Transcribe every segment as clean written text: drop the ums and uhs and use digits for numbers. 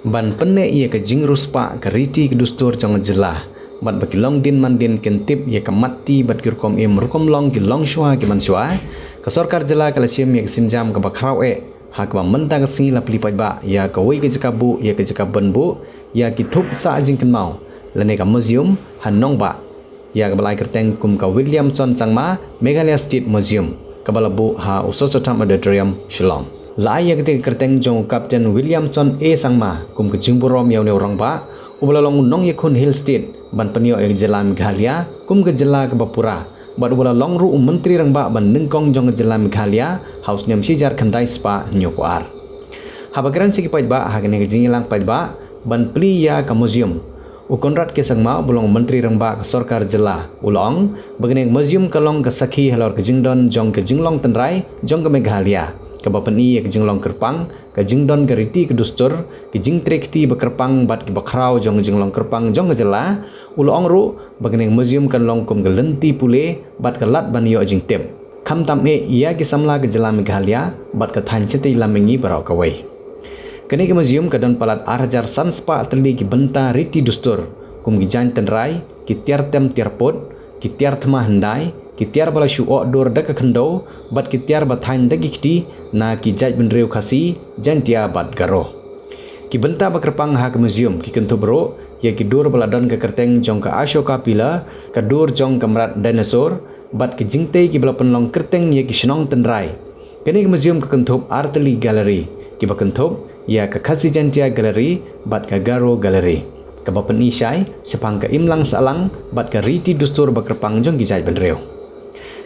ban penne ia ke jing ruspa ke riti ke dustur jong jelah bat baki Longdien mandin kentip ia ke mati bat kirkom ia merukom long ki Longshwa ki manshwa ke Sorkar jelah ke lasim ia ke sinjam ke bakrau hak ba mentang singi la pelipai ba ia ke wei ke jekabu ia ke jekaben bu ia ki thup sa jing kenmau lene ka museum han Nongba ia ke balai kerteng kum ka Williamson Sangma Meghalaya State Museum ke balabu ha usosotam auditorium Shillong la ia ke kerteng jong Captain Williamson Sangma kum ke jingburom yau ne orang ba ubalalong nong yakun Hill State ban penio ek jela Meghalaya kum ke jela ke Bapura bad ubalalong ru menteri rang ba ban nengkong jong ke jela Meghalaya haus niam sijar khandai spa nyokuar habagran siki pai ba hagene ke jingilang pai ba ban pli ya ke museum ukonrat ke Sangma bulong menteri rang ba ke Sorkar jela ulong bagene museum kalong ke sakhi halor ke jingdon jong ke jinglong tenrai jong ke Meghalaya ke bapeni ke jinglong kerpang ke jingdon ke riti ke dustur ke jing trekti bekerpang bat ke bakrau jong jinglong kerpang jong ke jela ulong ru bagene museum kan long kum ke lenti pule bat ke lat ban yo jing tem kham tam ia ke samla ke jela Meghalaya bat ke than chete lamengi barau ka wei kene ke museum ke don palat arjar sanspa teli ke bynta riti dustur kum ke jan tenrai ke tiar tem tiarpot ke tiar thma handai ki tiar bala shu dor dak khando bat ki tiar bathain dak kiti na ki jaj benreu khasi jan tia bat garo ki benta bakrpang ha ke museum ki kentubro ya ki dor bala don ke kerteng jong ka ashoka pila ka dor jong kamrat dinosaur bat ki jingte ki bala penlong kerteng ya ki shnong tenrai kini ke museum ke kentup arteli gallery ki bakentup ya ke khasi jan tia gallery bat ka garo gallery ke bapen isai sepang ke imlang salang bat ka riti dustur bakrpang jong ki jaj benreu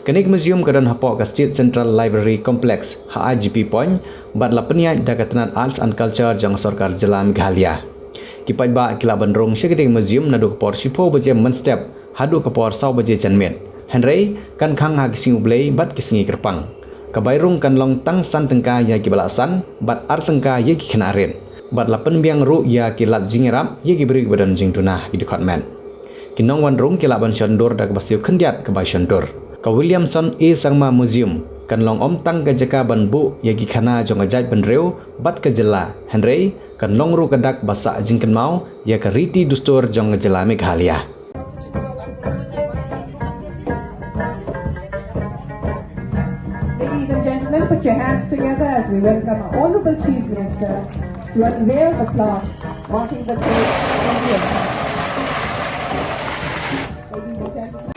Kenik museum kadang hapok ke State Central Library Complex HIGP Point bat la peniat da ketenat Arts and Culture jang Sorkar jela Meghalaya. Kipai ba kila bandrong sekeding museum nadu kepor sipo baje menstep hadu kepor sau baje janmet. Henry kan khang ha kising ublei bat kisingi kerpang. Kabairung kan long tang san tengka ya ki balasan bat ar tengka ya ki kenaren. Bat la penbiang ru ya ki lat jingirap ya ki beri badan jing tunah ki department. Kinong wan rung kila ban syondor da kebasiu kendiat ke bai syondor. Ka Williamson Sangma Museum kan long om tang ke jaka ban bu yagi khana jong ajaj ban reu bat ke jela Henry kan long ru kadak basa jingken mau ya ke riti dustur jong jela Meghalaya Ladies and gentlemen, put your hands together as we welcome our Honourable Chief Minister to unveil the plaque marking the date of the event. Ladies and gentlemen.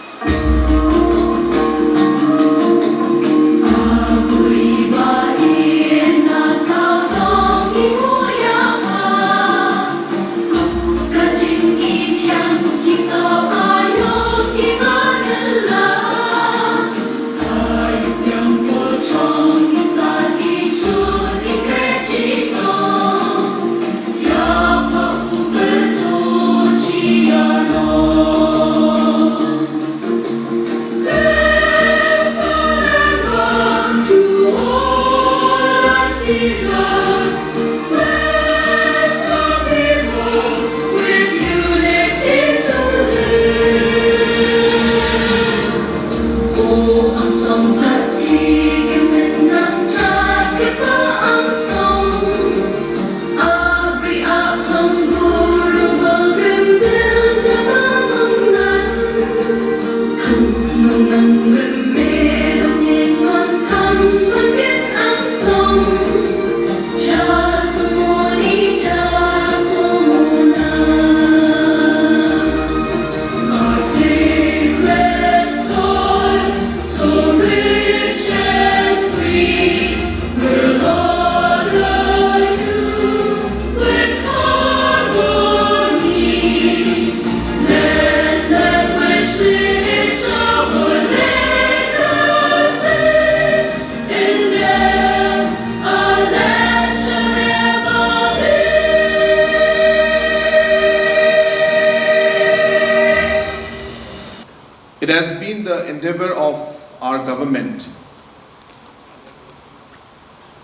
It has been the endeavor of our government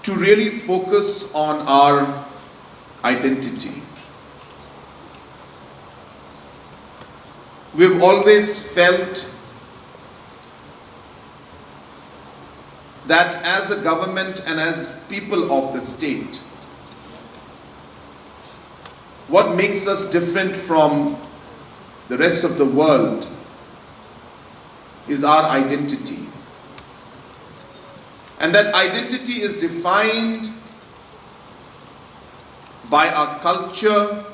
to really focus on our identity. We've always felt that as a government and as people of the state, what makes us different from the rest of the world is our identity. And that identity is defined by our culture,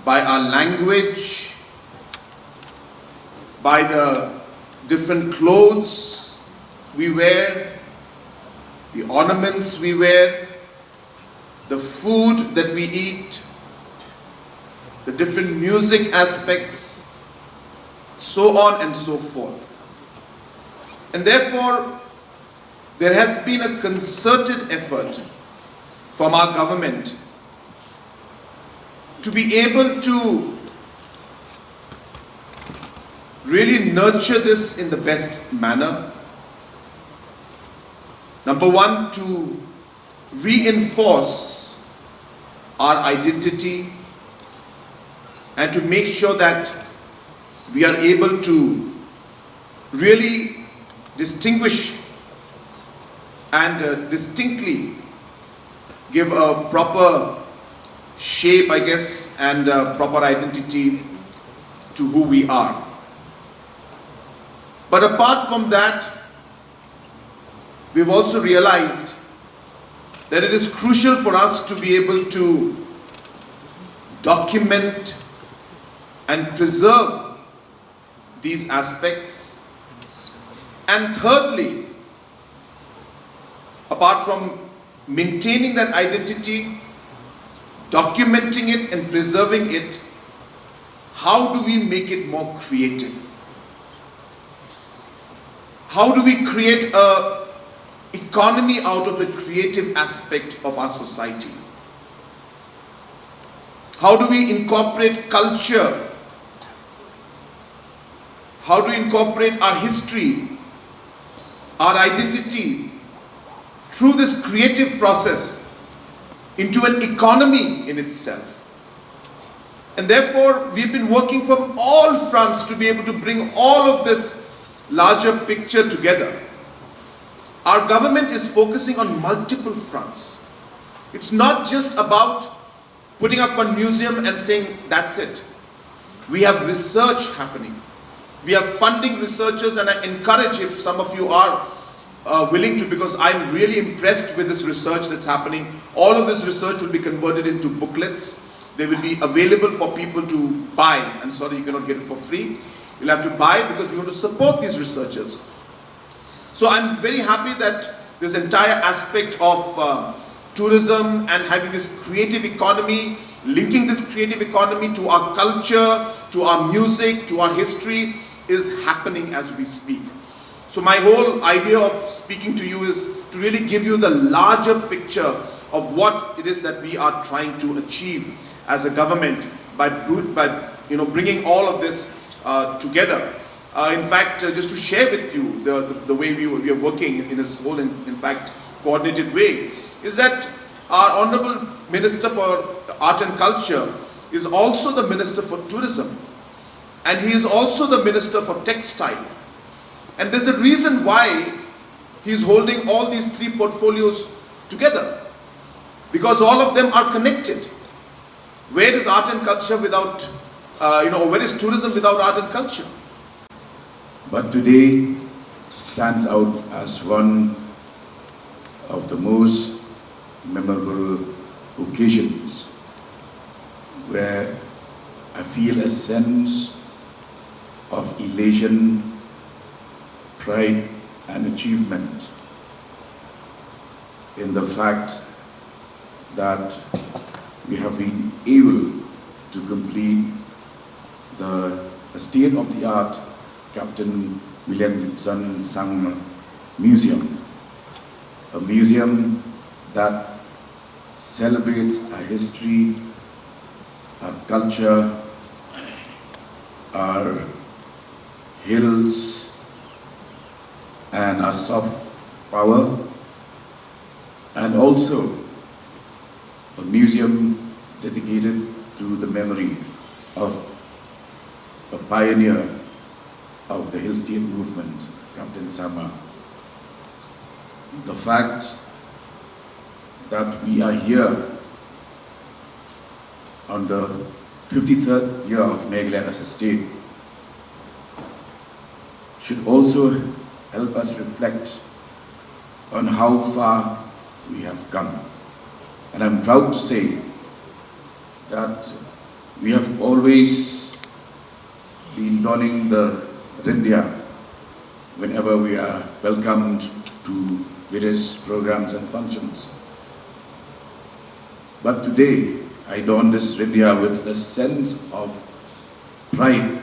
by our language, by the different clothes we wear, the ornaments we wear, the food that we eat, the different music aspects, so on and so forth. And therefore, there has been a concerted effort from our government to be able to really nurture this in the best manner. Number one, to reinforce our identity and to make sure that we are able to really distinguish and distinctly give a proper shape, I guess, and proper identity to who we are. But apart from that, we've also realized that it is crucial for us to be able to document and preserve these aspects. And thirdly, apart from maintaining that identity, documenting it and preserving it, how do we make it more creative? How do we create an economy out of the creative aspect of our society? How do we incorporate culture? How do we incorporate our history, our identity, through this creative process into an economy in itself? And therefore, we've been working from all fronts to be able to bring all of this larger picture together. Our government is focusing on multiple fronts. It's not just about putting up one museum and saying that's it. We have research happening. We are funding researchers, and I encourage, if some of you are willing to, because I'm really impressed with this research that's happening. All of this research will be converted into booklets. They will be available for people to buy. I'm sorry, you cannot get it for free. You'll have to buy because we want to support these researchers. So I'm very happy that this entire aspect of tourism and having this creative economy, linking this creative economy to our culture, to our music, to our history, is happening as we speak. So my whole idea of speaking to you is to really give you the larger picture of what it is that we are trying to achieve as a government by bringing all of this together. In fact, just to share with you the way we are working in this whole, in fact, coordinated way, is that our Honorable Minister for Art and Culture is also the Minister for Tourism, and he is also the Minister for Textile. And there's a reason why he's holding all these three portfolios together, because all of them are connected. Where is art and culture without, where is tourism without art and culture? But today stands out as one of the most memorable occasions where I feel a sense of elation, pride and achievement in the fact that we have been able to complete the state-of-the-art Captain Williamson Sangma Museum, a museum that celebrates our history, our culture, our hills, and our soft power, and also a museum dedicated to the memory of a pioneer of the Hill State movement, Captain Sangma. The fact that we are here on the 53rd year of Meghalaya as a state should also help us reflect on how far we have come. And I'm proud to say that we have always been donning the rindya whenever we are welcomed to various programs and functions. But today, I don this rindya with a sense of pride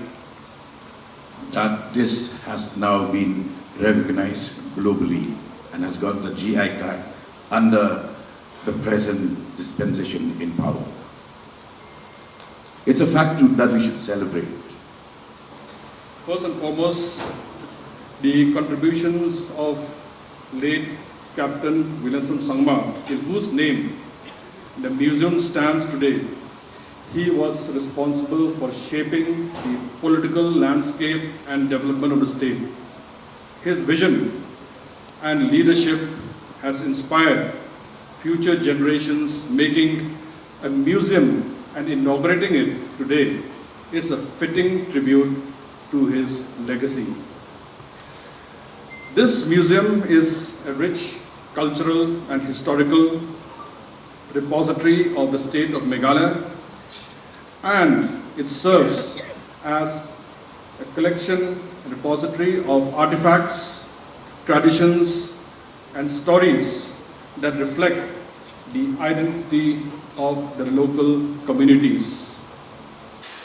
that this has now been recognized globally and has got the GI tag under the present dispensation in power. It's a fact too that we should celebrate. First and foremost, the contributions of late Captain Williamson Sangma, in whose name the museum stands today. He was responsible for shaping the political landscape and development of the state. His vision and leadership has inspired future generations, making a museum and inaugurating it today is a fitting tribute to his legacy. This museum is a rich cultural and historical repository of the state of Meghalaya, and it serves as a collection, repository of artifacts, traditions, and stories that reflect the identity of the local communities.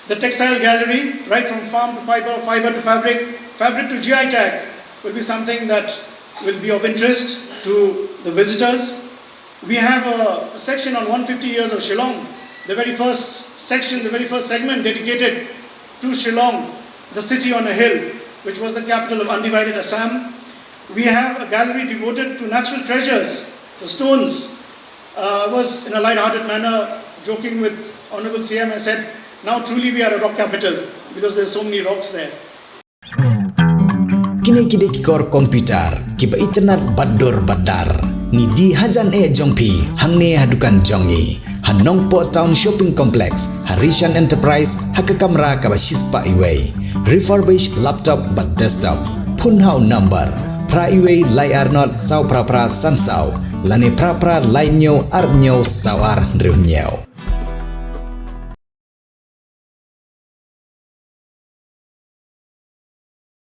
The textile gallery, right from farm to fiber, fiber to fabric, fabric to GI tag, will be something that will be of interest to the visitors. We have a section on 150 years of Shillong, the very first section, the very first segment dedicated to Shillong, the city on a hill, which was the capital of undivided Assam. We have a gallery devoted to natural treasures, the stones. I was in a light-hearted manner joking with Honorable CM. I said, now truly we are a rock capital because there are so many rocks there. Kini kikor komputer, kiba internet bador badar. Ni di hajan jongpi, hangne hadukan jongi. Han Nongpoh Town Shopping Complex, Harishan Enterprise, hakakamra kaba shispa iway. Refurbished laptop but desktop. Phun number. Pra iway layar not sau pra sansau. Lane pra lainyo arnyo sawar riunyo.